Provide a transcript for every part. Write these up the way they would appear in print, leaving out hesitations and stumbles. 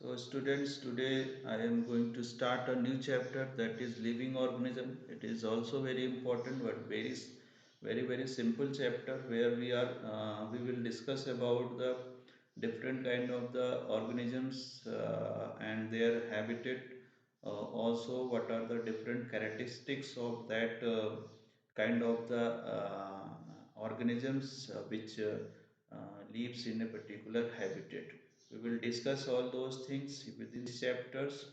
So, students, today I am going to start a new chapter, that is living organism. It is also very important, but very simple chapter where we will discuss about the different kind of the organisms and their habitat. Also, what are the different characteristics of that kind of the organisms lives in a particular habitat. We will discuss all those things within these chapters.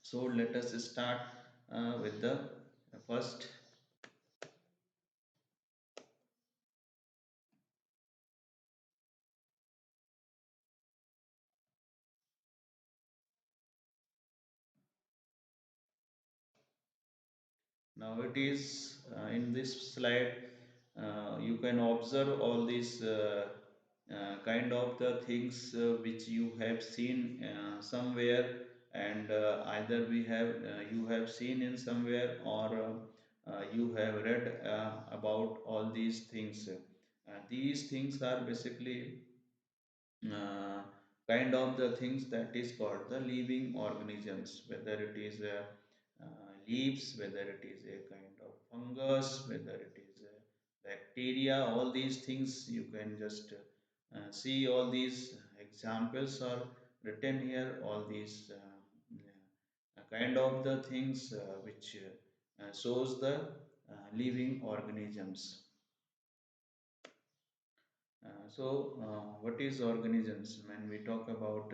So let us start with the first. Now it is in this slide. You can observe all these kind of the things which you have seen somewhere, and either we have you have seen in somewhere, or you have read about all these things. These things are basically uh, kind of the things that is called the living organisms, whether it is leaves, whether it is a kind of fungus, whether it is a bacteria. All these things you can just see. All these examples are written here. All these kind of the things which shows the living organisms. What is organisms? When we talk about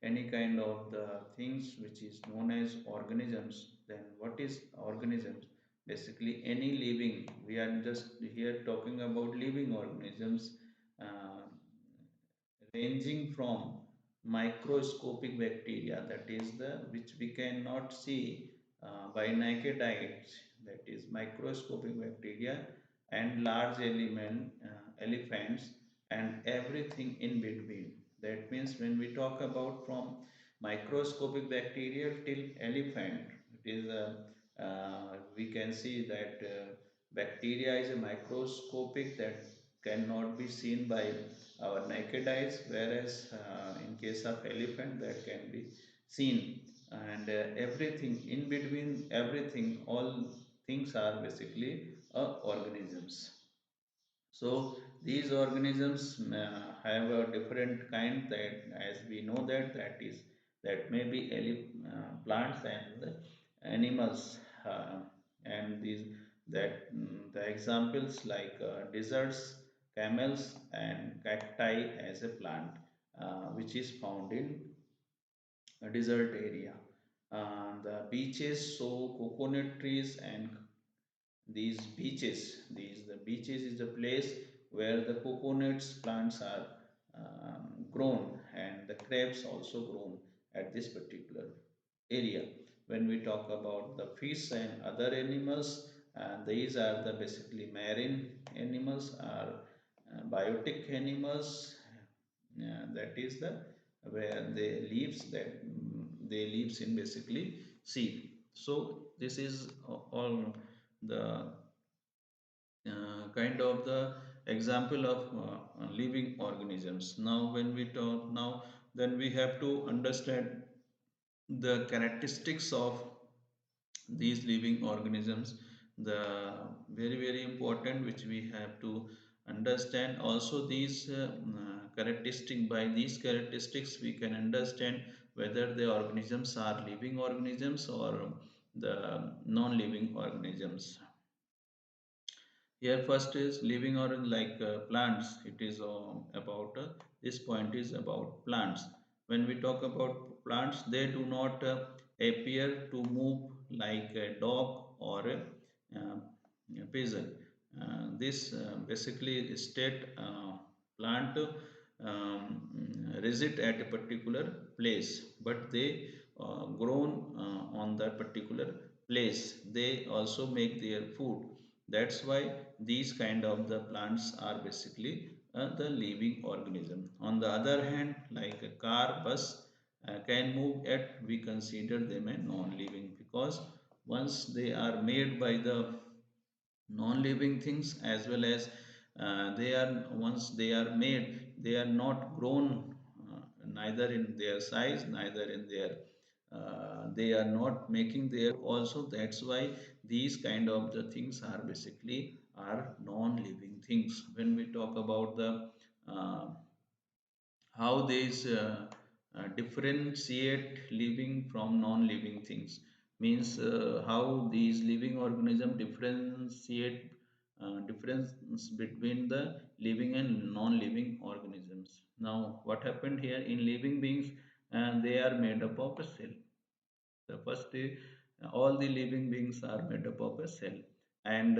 any kind of the things which is known as organisms, then what is organisms? Basically, any living. We are just here talking about living organisms, uh, ranging from microscopic bacteria, that is the which we cannot see by naked eyes, that is microscopic bacteria, and large elephants, and everything in between. That means when we talk about from microscopic bacteria till elephant, it is we can see that bacteria is a microscopic that cannot be seen by our naked eyes, whereas in case of elephant that can be seen, and everything in between, everything, all things are basically organisms. So these organisms have a different kind, that as we know that may be plants and animals, uh, and these that the examples like deserts, camels, and cacti as a plant which is found in a desert area. The beaches, so coconut trees, and these the beaches is the place where the coconuts plants are grown, and the crabs also grown at this particular area. When we talk about the fish and other animals, these are the basically marine animals, are biotic animals, that is the where they lives, that they lives in basically sea. So this is all the kind of the example of living organisms. Now when we talk now, then we have to understand the characteristics of these living organisms, the very important which we have to understand. Also these characteristic, by these characteristics we can understand whether the organisms are living organisms or the non-living organisms. Here first is living or like plants. It is about this point is about plants. When we talk about plants, they do not appear to move like a dog or a pigeon. This basically state plant reside at a particular place, but they grown on that particular place. They also make their food. That's why these kind of the plants are basically the living organism. On the other hand, like a car, bus can move, yet we consider them a non-living, because once they are made by the non-living things, as well as they are once they are made, they are not grown neither in their size, neither in their they are not making their also. That's why these kind of the things are basically are non-living things. When we talk about the uh, how these differentiate living from non-living things, means how these living organism differentiate difference between the living and non-living organisms. Now what happened here in living beings, and they are made up of a cell. The first is all the living beings are made up of a cell, and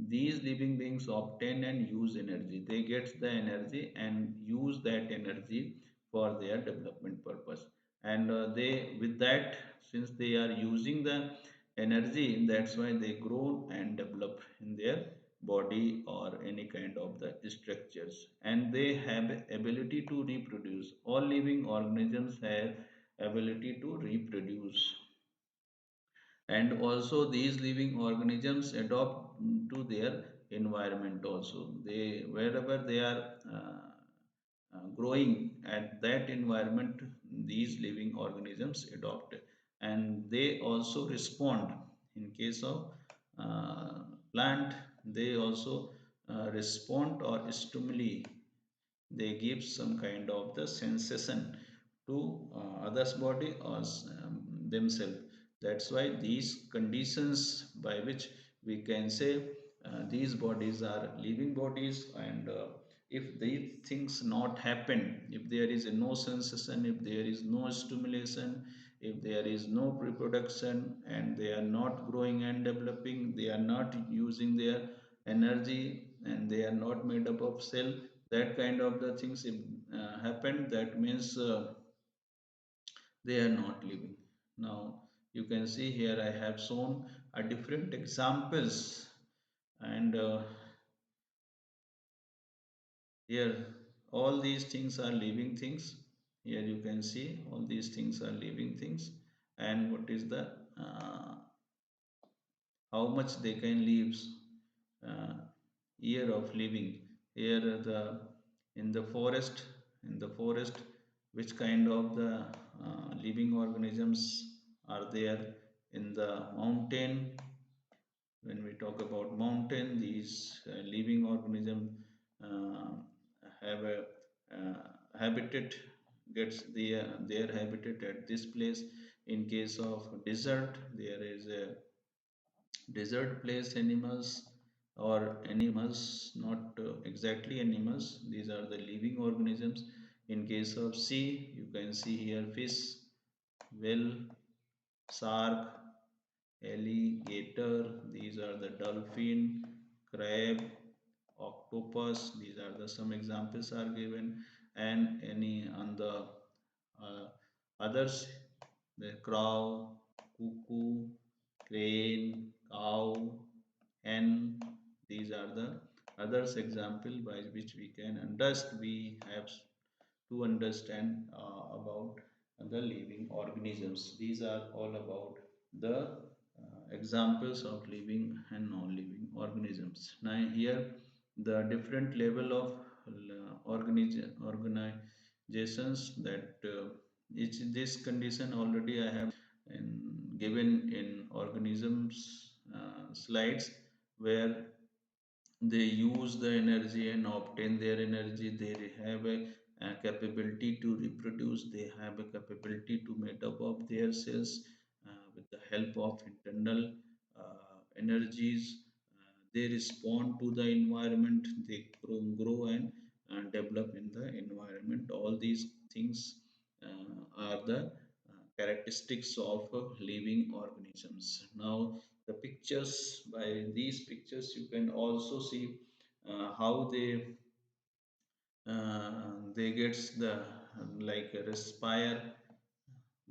these living beings obtain and use energy. They get the energy and use that energy for their development purpose. And they, with that, since they are using the energy, that's why they grow and develop in their body or any kind of the structures, and they have ability to reproduce. All living organisms have ability to reproduce, and also these living organisms adopt to their environment also. They, wherever they are growing at that environment, these living organisms adopt, and they also respond. In case of uh, plant, they also respond or stimuli. They give some kind of the sensation to others body or themselves. That's why these conditions by which we can say these bodies are living bodies. And if these things not happen, if there is no sensation, if there is no stimulation, if there is no reproduction, and they are not growing and developing, they are not using their energy, and they are not made up of cell, that kind of the things if happen, that means they are not living. Now you can see here I have shown a different examples, and here all these things are living things. Here you can see all these things are living things, and what is the uh, how much they can live uh, year of living. Here the in the forest, in the forest, which kind of the living organisms are there. In the mountain, when we talk about mountain, these living organism uh, have a habitat, gets their habitat at this place. In case of desert, there is a desert place animals, or animals, not exactly animals, these are the living organisms. In case of sea, you can see here fish, whale, shark, alligator, these are the dolphin, crab, octopus, these are the some examples are given. And any on the uh, others, the crow, cuckoo, crane, cow, hen, these are the others example by which we can understand, we have to understand about the living organisms. These are all about the examples of living and non-living organisms. Now here the different level of organizations that each this condition already I have given in organisms slides, where they use the energy and obtain their energy. They have a capability to reproduce, they have a capability to make up of their cells with the help of internal energies. They respond to the environment, they grow and develop in the environment. All these things are the characteristics of living organisms. Now the pictures, by these pictures you can also see how they gets the like respire.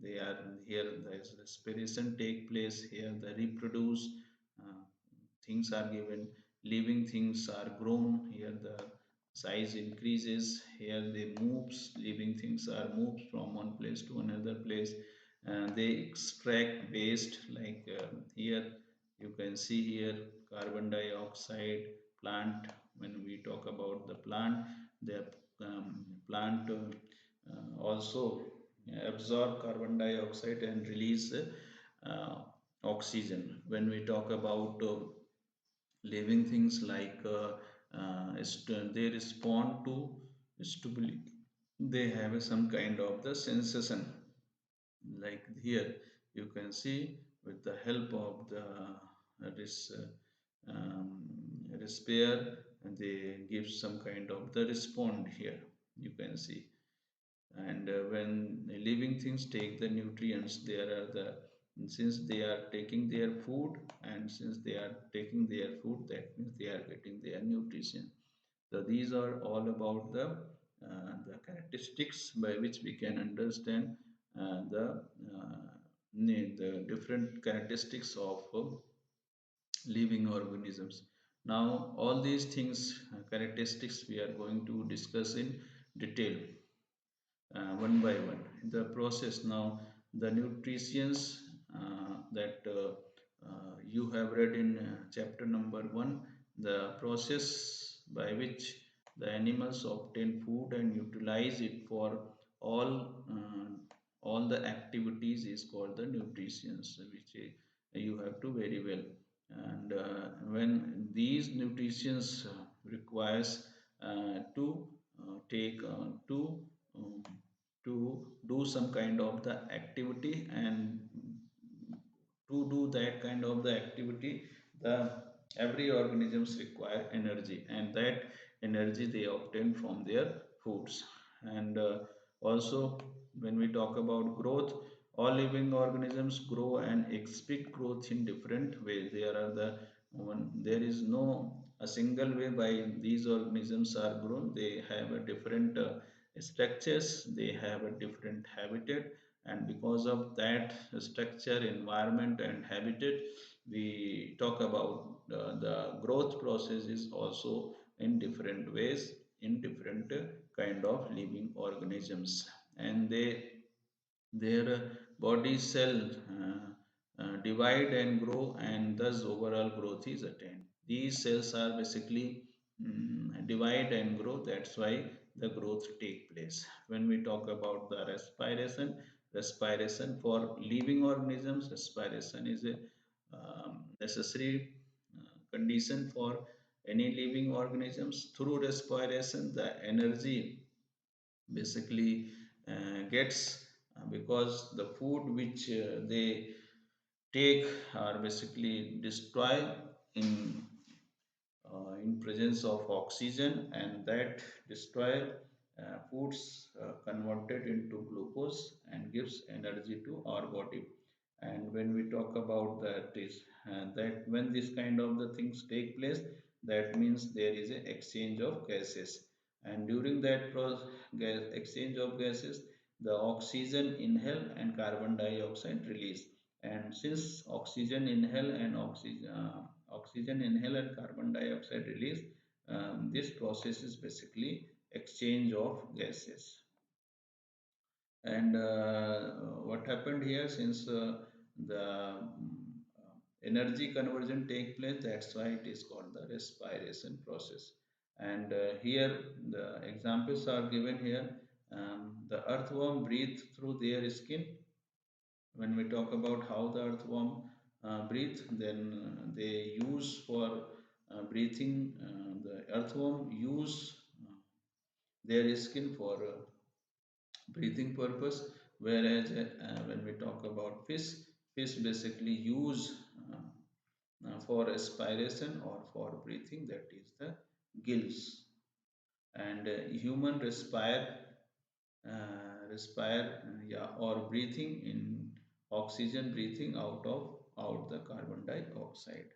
They are here, the respiration take place here, the reproduce, uh, things are given, living things are grown, here the size increases, here they moves, living things are moved from one place to another place, and they extract waste like here you can see here carbon dioxide. Plant, when we talk about the plant, the plant also absorb carbon dioxide and release uh, oxygen. When we talk about living things like they respond to stimuli, they have some kind of the sensation, like here you can see with the help of the this respire, and they give some kind of the respond here, you can see. And when living things take the nutrients, there are the, since they are taking their food, and since they are taking their food, that means they are getting their nutrition. So these are all about the characteristics by which we can understand the different characteristics of living organisms. Now, all these things, characteristics, we are going to discuss in detail, one by one. The process now, the nutrients that you have read in chapter number 1, the process by which the animals obtain food and utilize it for all all the activities is called the nutrients, which you have to very well. And when these nutrients requires to take um, to do some kind of the activity, and to do that kind of the activity, the every organisms require energy, and that energy they obtain from their foods. And also, when we talk about growth, all living organisms grow and expect growth in different ways. There are the one, there is no a single way by these organisms are grown. They have a different structures, they have a different habitat, and because of that structure, environment and habitat, we talk about the growth process is also in different ways in different kind of living organisms. And their body cell divide and grow, and thus overall growth is attained. These cells are basically divide and grow, that's why the growth take place. When we talk about the respiration, respiration for living organisms, respiration is a necessary condition for any living organisms. Through respiration, the energy basically gets because the food which they take are basically destroyed in in presence of oxygen, and that destroy foods converted into glucose and gives energy to our body. And when we talk about that is that when this kind of the things take place, that means there is a exchange of gases, and during that exchange of gases, the oxygen inhale and carbon dioxide release. And since oxygen inhale and oxygen inhale and carbon dioxide release, this process is basically exchange of gases. And what happened here, since the energy conversion take place, that's why it is called the respiration process. And here the examples are given here. The earthworm breathe through their skin. When we talk about how the earthworm breathe, then they use for breathing, the earthworm use their skin for breathing purpose. Whereas when we talk about fish, fish basically use for respiration or for breathing, that is the gills. And human yeah, or breathing in oxygen, breathing out the carbon dioxide.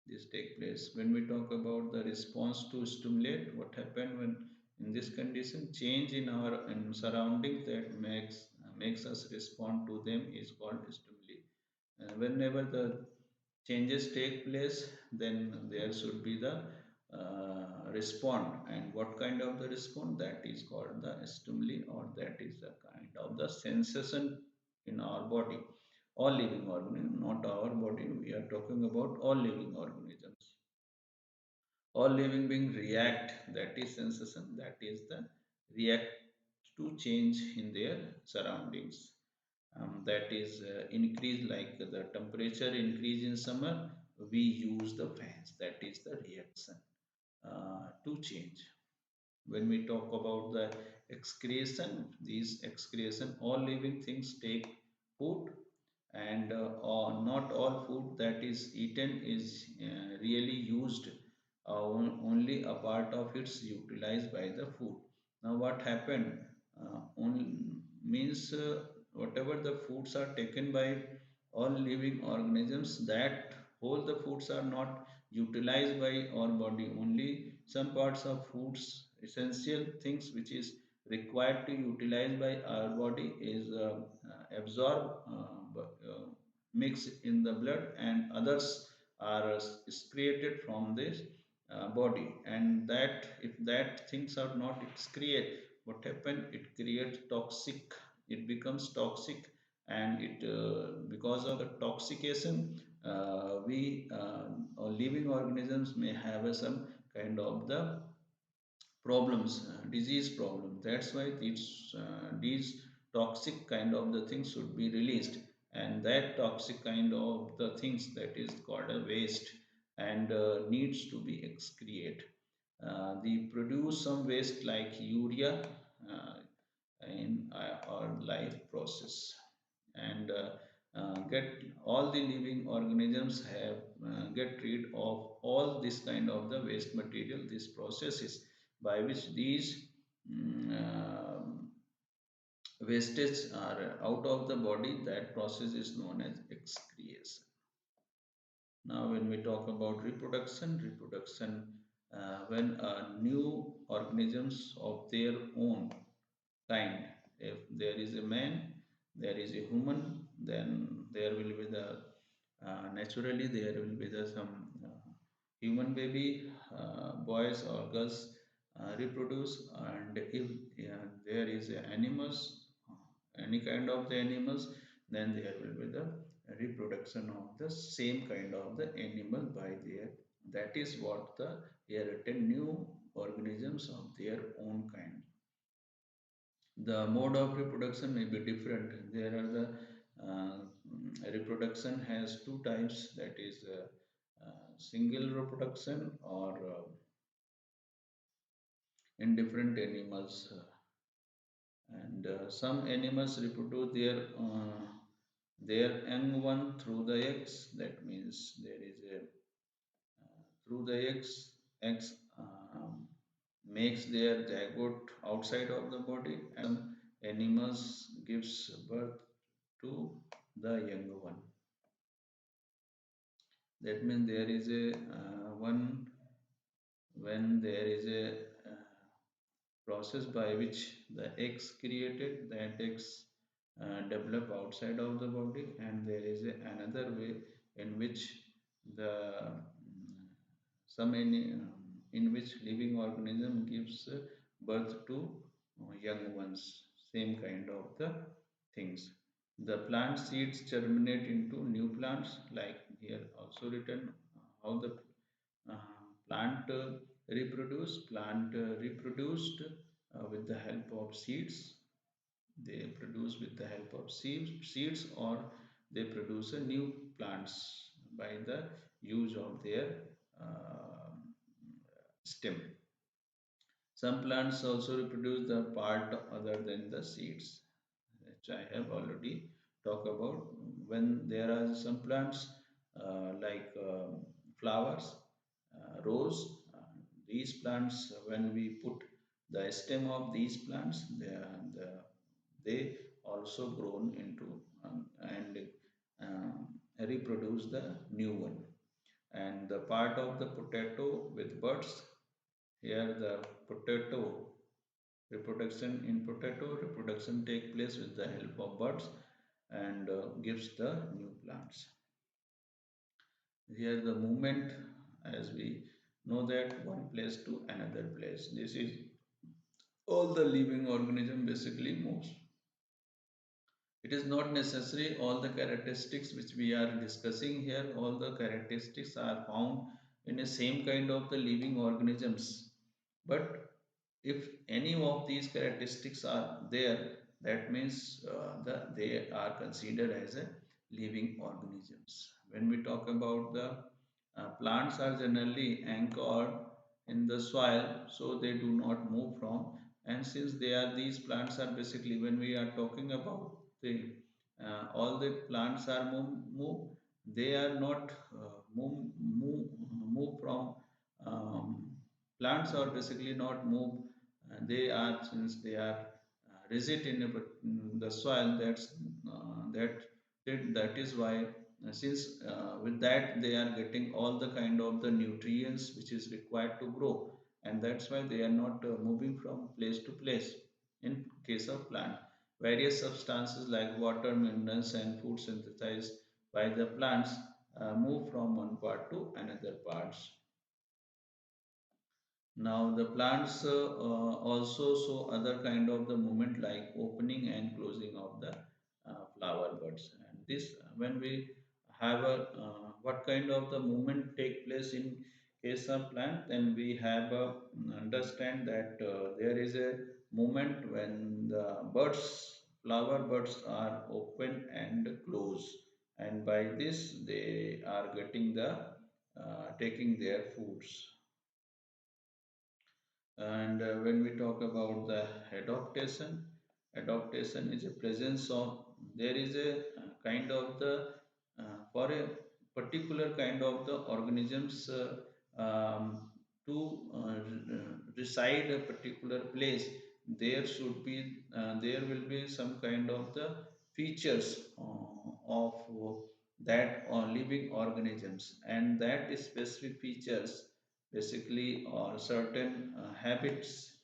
This take place. When we talk about the response to stimulate, what happened when in this condition, change in our in surroundings that makes us respond to them is called stimuli. Whenever the changes take place, then there should be the respond. And what kind of the respond, that is called the stimuli, or that is the kind of the sensation in our body. All living organisms, not our body, we are talking about all living organisms. All living beings react, that is sensation, that is the react to change in their surroundings. That is increase, like the temperature increase in summer, we use the fans. That is the reaction to change. When we talk about the excretion, these excretion, all living things take food, and not all food that is eaten is really used. Only a part of it's utilized by the food. Now what happened, means whatever the foods are taken by all living organisms, that whole the foods are not utilized by our body. Only some parts of foods, essential things which is required to utilize by our body is absorbed, mixed in the blood, and others are excreted from this body. And that, if that things are not excreted, what happen, it creates toxic, it becomes toxic. And it because of the toxication, we living organisms may have some kind of the problems, disease problem. That's why these toxic kind of the things should be released, and that toxic kind of the things, that is called a waste, and needs to be excrete. They produce some waste like urea in our life process, and get all the living organisms have get rid of all this kind of the waste material. These processes by which these wastage are out of the body, that process is known as excretion. Now when we talk about reproduction, when new organisms of their own kind, if there is a man, there is a human, then there will be the naturally there will be the some human baby, boys or girls reproduce. And if there is a animals, any kind of the animals, then there will be the reproduction of the same kind of the animal by their, that is what the inherited new organisms of their own kind. The mode of reproduction may be different. There are the reproduction has two types, that is single reproduction, or in different animals. And some animals reproduce their young one through the eggs. That means there is a through the eggs makes their zygote outside of the body, and animals gives birth to the younger one. That means there is a one, when there is a process by which the eggs created, that eggs develop outside of the body, and there is another way in which the some in which living organism gives birth to young ones. Same kind of the things. The plant seeds germinate into new plants, like here also written how the plant reproduced with the help of seeds. They produce with the help of seeds, or they produce a new plants by the use of their uh, stem. Some plants also reproduce the part other than the seeds, which I have already talked about. When there are some plants like flowers, rose, these plants, when we put the stem of these plants, they also grown into and reproduce the new one. And the part of the potato with buds, here the potato reproduction take place with the help of buds, and gives the new plants. Here the movement, as we know, that one place to another place, this is all the living organism basically moves. It is not necessary all the characteristics which we are discussing here, all the characteristics are found in the same kind of the living organisms. But If any of these characteristics are there, that means they are considered as a living organisms. When we talk about the plants are generally anchored in the soil, so they do not move from. And since they are these plants are basically, when we are talking about the all the plants are move, they are not move from um, plants are basically not move. They are, since they are rigid in, in the soil. That is why, since with that they are getting all the kind of the nutrients which is required to grow, and that's why they are not moving from place to place. In case of plant, various substances like water, minerals, and food synthesized by the plants move from one part to another parts. Now the plants also show other kind of the movement like opening and closing of the flower buds. And this, when we have a what kind of the movement take place in case of plant, then we have a understand that there is a movement when the buds, flower buds are open and close, and by this they are getting the taking their foods. And when we talk about the adaptation, adaptation is a presence of, there is a kind of the for a particular kind of the organisms to reside a particular place. There should be there will be some kind of the features of that living organisms, and that specific features basically or certain habits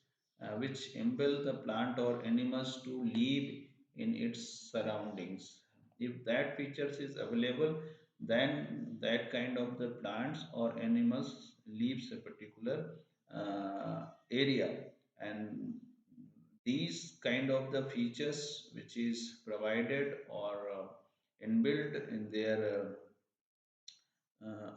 which enable the plant or animals to live in its surroundings. If that features is available, then that kind of the plants or animals leaves a particular area. And these kind of the features which is provided or inbuilt in their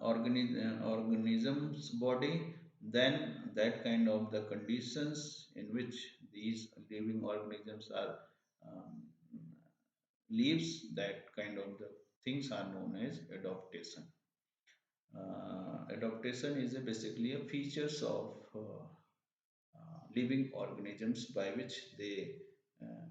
organism's body, then that kind of the conditions in which these living organisms are um, lives, that kind of the things are known as adaptation. Adaptation is basically a features of living organisms by which they um,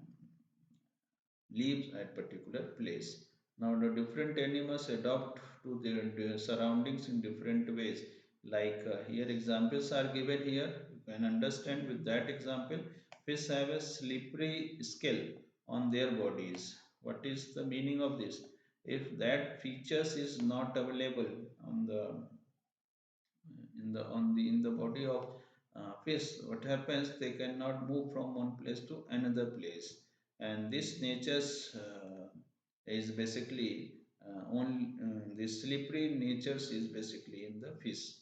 lives at particular place. Now the different animals adapt to their surroundings in different ways. Like here examples are given here. You can understand with that example. Fish have a slippery scale on their bodies. What is the meaning of this? If that features is not available on the in the body of fish, what happens, they cannot move from one place to another place. And this nature's is basically only the slippery natures is basically in the fish,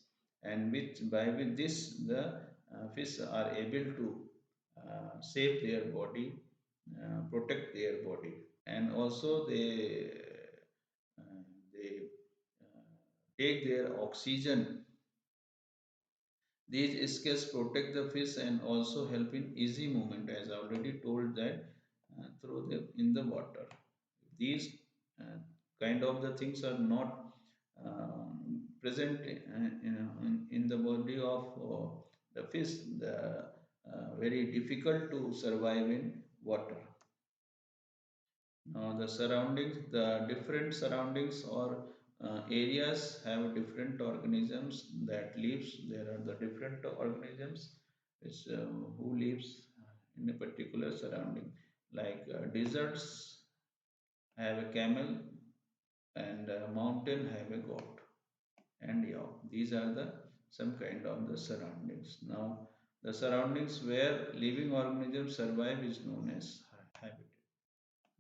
and which by with this the fish are able to save their body, protect their body, and also uh, they uh, take their oxygen. These scales protect the fish and also help in easy movement, as I already told that through the in the water. These uh, kind of the things are not present in the body of the fish. The very difficult to survive in water. Now the surroundings, the different surroundings or areas have different organisms that lives. There are the different organisms which who lives in a particular surrounding. Like deserts have a camel, and a mountain have a goat. And yeah, these are the some kind of the surroundings. Now the surroundings where living organisms survive is known as habitat.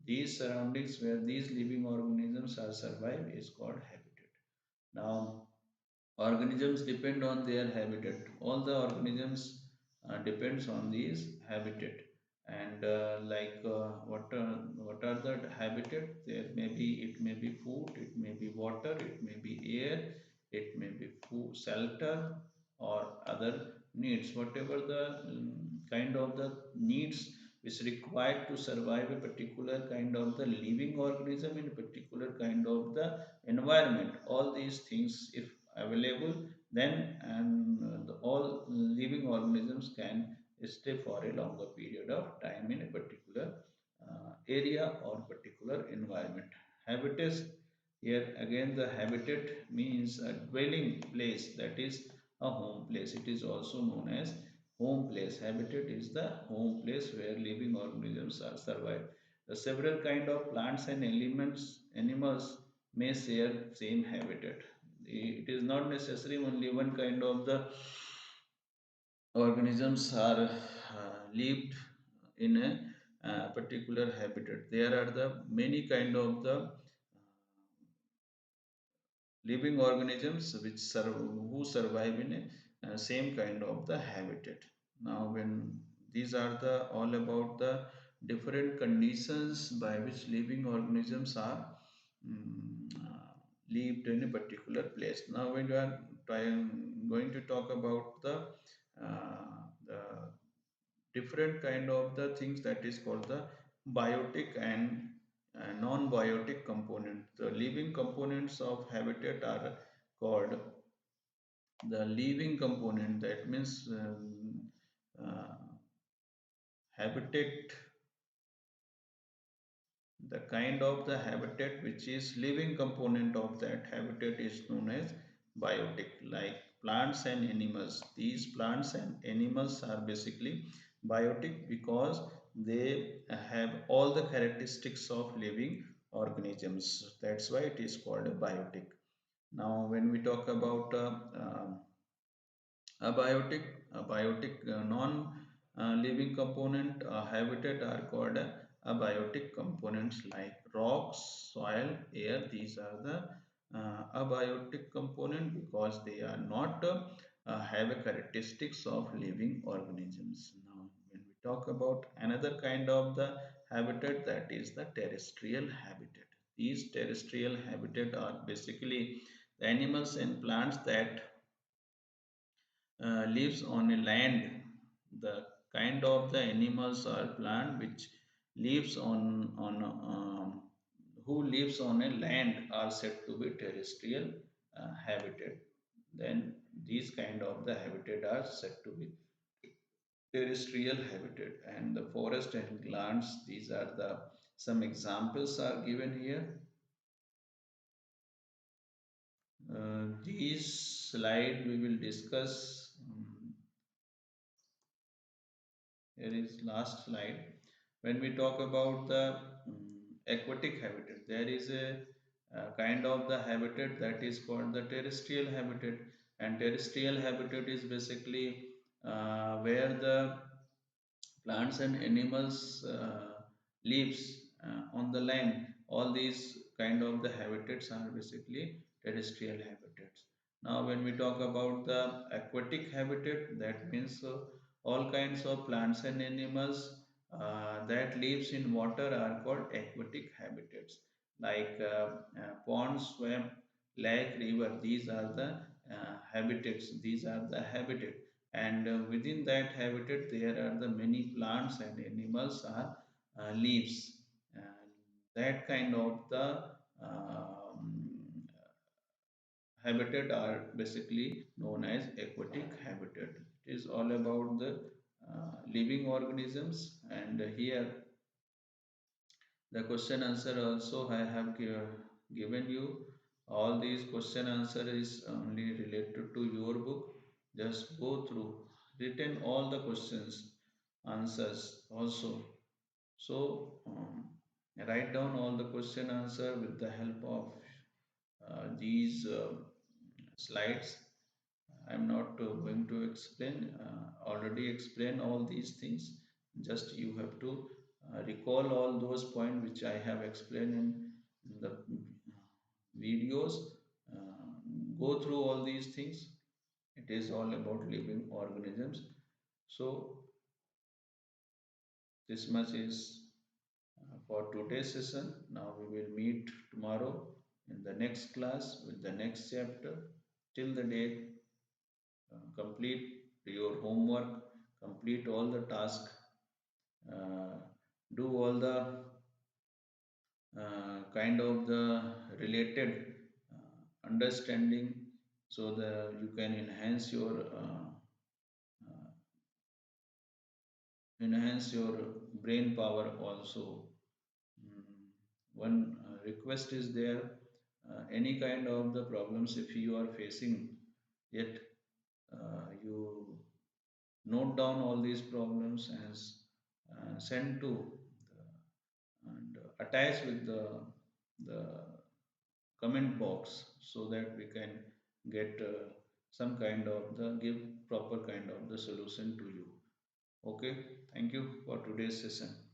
These surroundings where these living organisms are survive is called habitat. Now, organisms depend on their habitat. All the organisms depends on these habitat. And what are the habitat? There may be, it may be food, it may be water, it may be air, it may be food, shelter, or other needs. Whatever the kind of the needs which required to survive a particular kind of the living organism in a particular kind of the environment. All these things if available, then all living organisms can stay for a longer period of time in a particular area or particular environment. Habitats, here again the habitat means a dwelling place, that is a home place. It is also known as home place. Habitat is the home place where living organisms are survive. The several kind of plants and elements animals may share same habitat. It is not necessary only one kind of the organisms are lived in a particular habitat. There are the many kind of the living organisms which who survive in a same kind of the habitat. Now when these are the all about the different conditions by which living organisms are lived in a particular place. Now when we are going to talk about the different kind of the things that is called the biotic and non-biotic component. The living components of habitat are called the living component. That means habitat, the kind of the habitat which is living component of that habitat is known as biotic, like plants and animals. These plants and animals are basically biotic because they have all the characteristics of living organisms. That's why it is called a biotic. Now when we talk about abiotic non-living component habitat are called abiotic components, like rocks, soil, air. These are the abiotic component because they are not have a characteristics of living organisms. Now, when we talk about another kind of the habitat, that is the terrestrial habitat. These terrestrial habitat are basically the animals and plants that lives on a land. The kind of the animals or plant which lives on who lives on a land are said to be terrestrial habitat. Then these kind of the habitat are said to be terrestrial habitat. And the forest and lands, these are the some examples are given here. These slide we will discuss. Here is last slide. When we talk about the aquatic habitat, there is a kind of the habitat that is called the terrestrial habitat. And terrestrial habitat is basically where the plants and animals lives on the land. All these kind of the habitats are basically terrestrial habitats. Now when we talk about the aquatic habitat, that means all kinds of plants and animals that lives in water are called aquatic habitats, like ponds, swamp, lake, river. These are the habitats. These are the habitat. And within that habitat there are the many plants and animals are leaves. And that kind of the habitat are basically known as aquatic habitat. It is all about the living organisms. And here the question answer also I have given you. All these question answer is only related to your book. Just go through, written all the questions answers also. So write down all the question answer with the help of these slides. I'm not going to explain, already explain all these things. Just you have to recall all those points which I have explained in the videos. Uh, Go through all these things. It is all about living organisms. So this much is for today's session. Now we will meet tomorrow in the next class with the next chapter. Till the day, complete your homework, complete all the task, uh, do all the kind of the related understanding, so that you can enhance your brain power also. Mm, One request is there, any kind of the problems if you are facing, yet you note down all these problems and send to and attach with the comment box, so that we can get some kind of the give proper kind of the solution to you. Okay, thank you for today's session.